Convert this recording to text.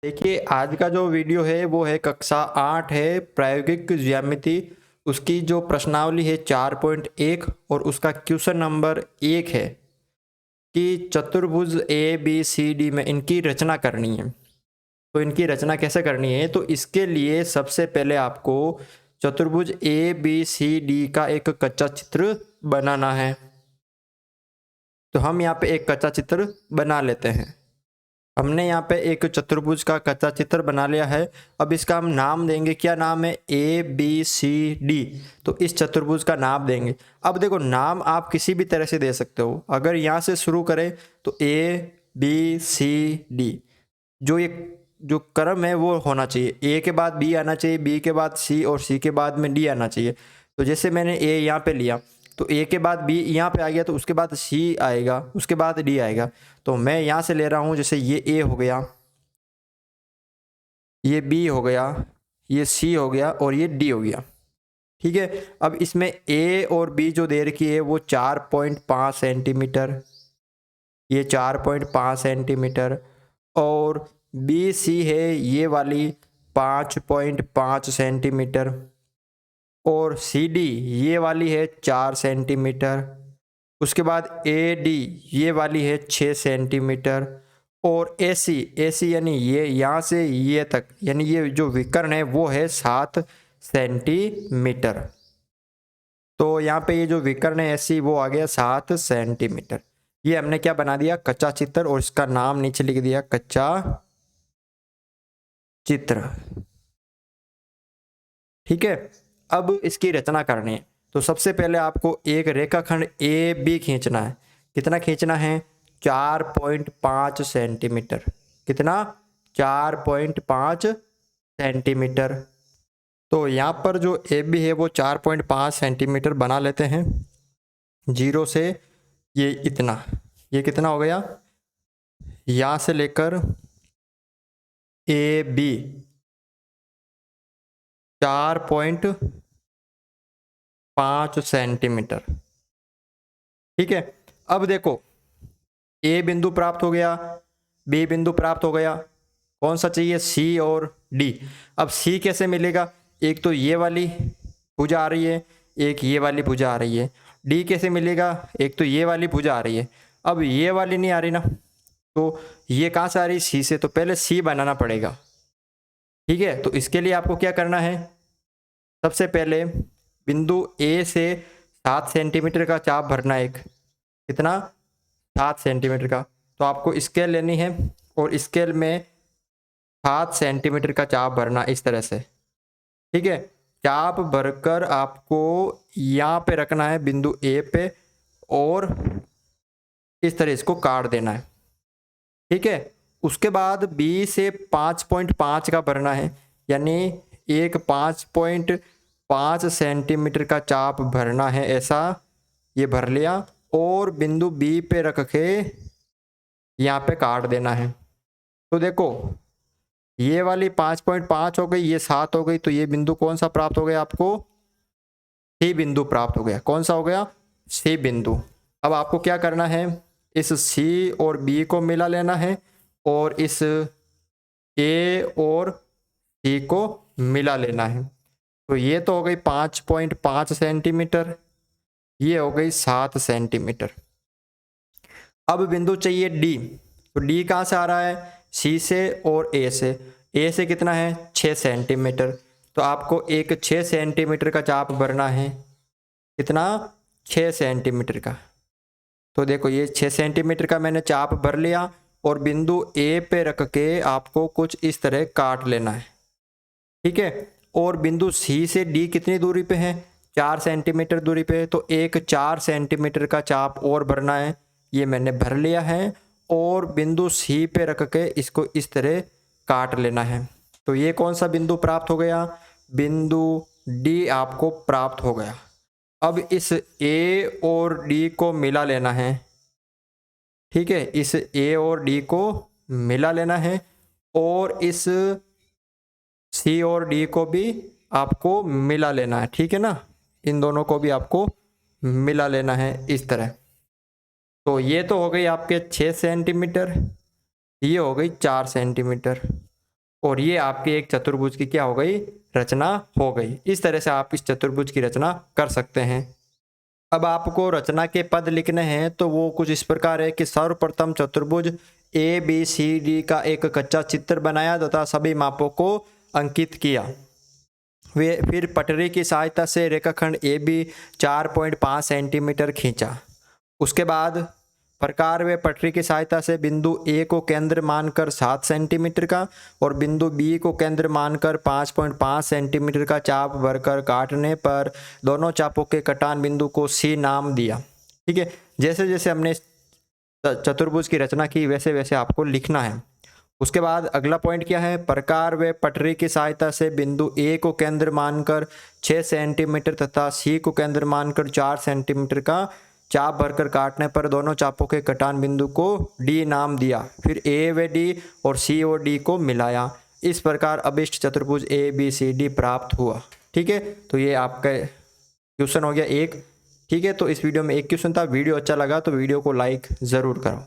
देखिए, आज का जो वीडियो है वो है कक्षा 8 है प्रायोगिक ज्यामिति। उसकी जो प्रश्नावली है 4.1 और उसका क्वेश्चन नंबर 1 है कि चतुर्भुज ए बी सी डी में इनकी रचना करनी है। तो इनकी रचना कैसे करनी है, तो इसके लिए सबसे पहले आपको चतुर्भुज ए बी सी डी का एक कच्चा चित्र बनाना है। तो हम यहाँ पे एक कच्चा चित्र बना लेते हैं। हमने यहाँ पे एक चतुर्भुज का कच्चा चित्र बना लिया है। अब इसका हम नाम देंगे, क्या नाम है? A B C D. तो इस चतुर्भुज का नाम देंगे। अब देखो, नाम आप किसी भी तरह से दे सकते हो। अगर यहाँ से शुरू करें तो ए बी सी डी, जो क्रम है वो होना चाहिए। ए के बाद बी आना चाहिए, बी के बाद सी और सी के बाद में डी आना चाहिए। तो जैसे मैंने ए यहाँ पे लिया तो ए के बाद बी यहाँ पे आ गया, तो उसके बाद सी आएगा, उसके बाद डी आएगा। तो मैं यहाँ से ले रहा हूँ, जैसे ये ए हो गया, ये बी हो गया, ये सी हो गया और ये डी हो गया। ठीक है। अब इसमें ए और बी जो दे रखी है वो 4.5 सेंटीमीटर, ये 4.5 सेंटीमीटर, और बी सी है ये वाली 5.5 सेंटीमीटर, और सी डी ये वाली है 4 सेंटीमीटर। उसके बाद ए डी ये वाली है 6 सेंटीमीटर, और ए सी यानी ये यहाँ से ये तक, यानी ये जो विकर्ण है वो है 7 सेंटीमीटर। तो यहाँ पे ये जो विकर्ण है ऐसी वो आ गया 7 सेंटीमीटर। ये हमने क्या बना दिया? कच्चा चित्र, और इसका नाम नीचे लिख दिया कच्चा चित्र। ठीक है। अब इसकी रचना करनी है। तो सबसे पहले आपको एक रेखाखंड ए बी खींचना है। कितना खींचना है? 4.5 सेंटीमीटर। कितना? 4.5 सेंटीमीटर। तो यहाँ पर जो ए बी है वो 4.5 सेंटीमीटर बना लेते हैं। जीरो से ये इतना, ये कितना हो गया? यहाँ से लेकर ए बी 4.5 सेंटीमीटर। ठीक है। अब देखो, ए बिंदु प्राप्त हो गया, बी बिंदु प्राप्त हो गया, कौन सा चाहिए? सी और डी। अब सी कैसे मिलेगा? एक तो ये वाली भुजा आ रही है, एक ये वाली भुजा आ रही है। डी कैसे मिलेगा? एक तो ये वाली भुजा आ रही है, अब ये वाली नहीं आ रही ना, तो ये कहाँ से आ रही? सी से। तो पहले सी बनाना पड़ेगा। ठीक है। तो इसके लिए आपको क्या करना है? सबसे पहले बिंदु ए से 7 सेंटीमीटर का चाप भरना है। एक कितना? 7 सेंटीमीटर का। तो आपको स्केल लेनी है और स्केल में 7 सेंटीमीटर का चाप भरना इस तरह से। ठीक है। चाप भरकर आपको यहाँ पे रखना है बिंदु ए पे, और इस तरह इसको काट देना है। ठीक है। उसके बाद बी से 5.5 का भरना है, यानी एक 5.5 सेंटीमीटर का चाप भरना है, ऐसा ये भर लिया, और बिंदु बी पे रख के यहाँ पे काट देना है। तो देखो, ये वाली 5.5 हो गई, ये 7 हो गई, तो ये बिंदु कौन सा प्राप्त हो गया आपको? सी बिंदु प्राप्त हो गया। कौन सा हो गया? सी बिंदु। अब आपको क्या करना है? इस सी और बी को मिला लेना है, और इस ए और सी को मिला लेना है। तो ये तो हो गई 5.5 सेंटीमीटर, ये हो गई 7 सेंटीमीटर। अब बिंदु चाहिए डी। तो डी कहाँ से आ रहा है? सी से और ए से। ए से कितना है? 6 सेंटीमीटर। तो आपको एक 6 सेंटीमीटर का चाप भरना है। कितना? 6 सेंटीमीटर का। तो देखो, ये 6 सेंटीमीटर का मैंने चाप भर लिया, और बिंदु ए पे रख के आपको कुछ इस तरह काट लेना है। ठीक है। और बिंदु सी से डी कितनी दूरी पे है? 4 सेंटीमीटर दूरी पे है। तो एक 4 सेंटीमीटर का चाप और भरना है, ये मैंने भर लिया है, और बिंदु सी पे रख के इसको इस तरह काट लेना है। तो ये कौन सा बिंदु प्राप्त हो गया? बिंदु डी आपको प्राप्त हो गया। अब इस ए और डी को मिला लेना है। ठीक है। इस ए और डी को मिला लेना है, और इस सी और डी को भी आपको मिला लेना है। ठीक है ना, इन दोनों को भी आपको मिला लेना है इस तरह। तो ये तो हो गई आपके 6 सेंटीमीटर, ये हो गई 4 सेंटीमीटर। और ये आपकी एक चतुर्भुज की क्या हो गई, रचना हो गई। इस तरह से आप इस चतुर्भुज की रचना कर सकते हैं। अब आपको रचना के पद लिखने हैं तो वो कुछ इस प्रकार है कि सर्वप्रथम चतुर्भुज ABCD का एक कच्चा चित्र बनाया तथा सभी मापों को अंकित किया। वे फिर पटरी की सहायता से रेखाखंड AB 4.5 सेंटीमीटर खींचा। उसके बाद प्रकार व पटरी की सहायता से बिंदु A को केंद्र मानकर 7 सेंटीमीटर का और बिंदु B को केंद्र मानकर 5.5 सेंटीमीटर का चाप भरकर काटने पर दोनों चापों के कटान बिंदु को C नाम दिया। ठीक है, जैसे जैसे हमने चतुर्भुज की रचना की वैसे वैसे आपको लिखना है। उसके बाद अगला पॉइंट क्या है, प्रकार व पटरी की सहायता से बिंदु A को केंद्र मानकर 6 सेंटीमीटर तथा C को केंद्र मानकर 4 सेंटीमीटर का चाप भरकर काटने पर दोनों चापों के कटान बिंदु को D नाम दिया। फिर A व D और C और D को मिलाया। इस प्रकार अभिष्ट चतुर्भुज ABCD प्राप्त हुआ। ठीक है, तो ये आपका क्वेश्चन हो गया एक। ठीक है, तो इस वीडियो में एक क्वेश्चन था। वीडियो अच्छा लगा तो वीडियो को लाइक ज़रूर करो।